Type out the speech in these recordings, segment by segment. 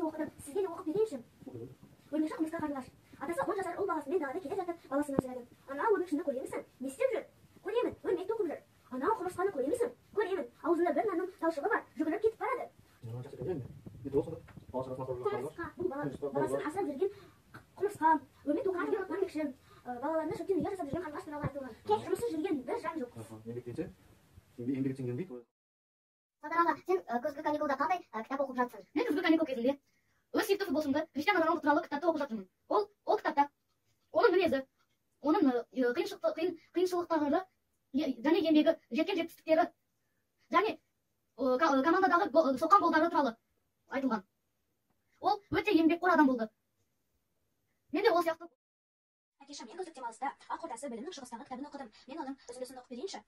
кісі оқыдым, сізге де оқып берейінші. Өлмекші қылмысқа қарлығаш. Атасы 10 жасар ұл баласымен далада келе жатып, баласына сұрады. Ана өлмекшіні көремісің? Не істеп жүр? Көремін, өлмек тоқып жүр. Ана құмырсқаны көремісің? Көремін. Аузында бір нанның талшығы бар, жүгіріп кетіп барады. Құмырсқа, бұл баласын асырап жүрген құмырсқа, өлмек тоқып жүрген өлмекші, балаларына шөптен ұя жасап жүрген қарлығаш туралы айтылған. Жұмыссыз жүрген бір жан жоқ. Еңбек етсең келмейді. Садыр аға, сен күзгі каникулда қандай кітап оқып жатсың? Мен күзгі каникул кезінде өз сүйікті футболшымды Криштиану Роналду туралы кітапты оқып жатырмын. Ол кітапта оның мінезі, оның қиыншылықтары және еңбегі, жеткен жетістіктері және командадағы соққан голдары туралы айтылған. Ол өте еңбекқор адам болды. Мен де ол сияқты. Әкешім, мен күздік демалыста Ақ Ордасы білімнің шығыстағы кітабын оқыдым. Мен оның үзіндісін оқып берейінші.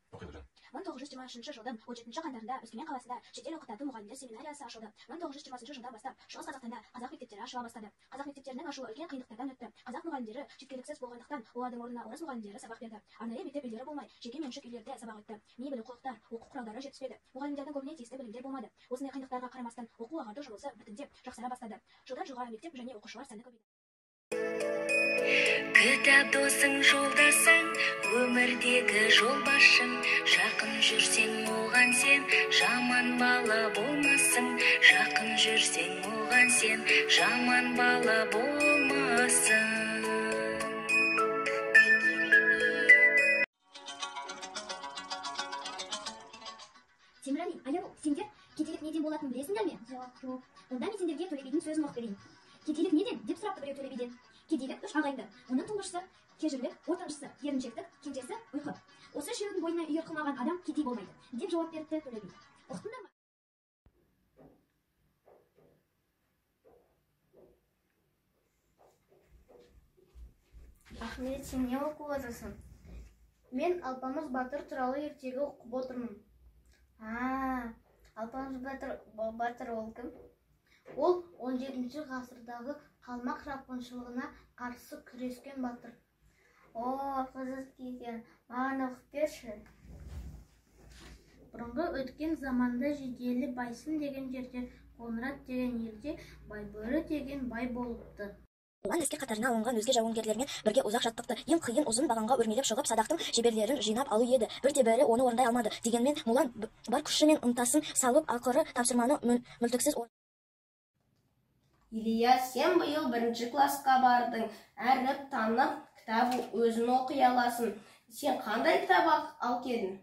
1923 жылдың 17 қаңтарында Өскемен қаласында шетел оқытатын мұғалімдер семинариясы ашылды. 1920 жылдан бастап шығыс Қазақстанда қазақ мектептері ашыла бастады. Қазақ мектептерінің ашуы үлкен қиындықтардан өтті. Қазақ мұғалімдері жеткіліксіз болғандықтан олардың орнына орыс мұғалімдері сабақ берді. Арнайы мектеп үйлері болмай, жеке меншік үйлерде сабақ өтті. Мебель, оқулықтар, оқу құралдары жетіспеді. Мұғалімдердің көбіне тиісті білімдер болмады. Осындай қиындықтарға қарамастан оқу ағарту жұмысы біртіндеп жақсара бастады. Жылдан жылға мектеп және оқушылар саны көбейді. Кітап досың, жолдасың, өмірдегі жолбасшың, жақын жүрсең оған сен, жаман бала болмассың, жақын жүрсең оған сен, жаман бала болмассың. Темірәли, Аяру, сендер кедейлік неден болатынын білесіңдер ме? Жоқ. Онда мен сендерге Төле бидің сөзін оқып берейін. Кедейлік неден? Деп сұрапты біреу Төле биден. Кедейлік 3 ағайынды. Оның тұңғышысы кежірлік, ортаншысы еріншектік, кенжесі ұйқы. Осы үшеуінің бойына үйір қылмаған адам кедей болмайды, деп жауап берді Төле би. Ұқтыңдар ма? Ахмет, сен не оқып отырсың? Мен Алпамыс батыр туралы ертегі оқып отырмын. Алпамыс батыр ол кім? Ол 17 ғасырдағы қалмақ шапқыншылығына қарсы күрескен батыр. Қызық екен. Маған оқып берші. Бұрынғы өткен заманда Жиделі Байсын деген жерде, Қоңырат деген елде Байбөрі деген бай болыпты. Оған әскер қатарына алынған өзге жауынгерлермен бірге ұзақ жаттықты. Ең қиын ұзын бағанға өрмелеп шығып, садақтың жеберлерін жинап алу еді. Бірде-бірі оны орындай алмады. Дегенмен Мулан бар күші мен ынтасын салып, ақыры тапсырманы мүлтіксіз орындады. Илья, сен биыл 1-ші классқа бардың. Әріп танып, кітап өзін оқи аласың. Сен қандай кітап ал келдің?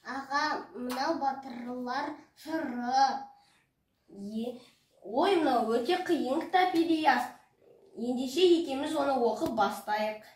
Аға, мынау батырлар жыры. Ой, мынау өте қиын кітап, Илья. Ендеше екеуміз оны оқып бастайық.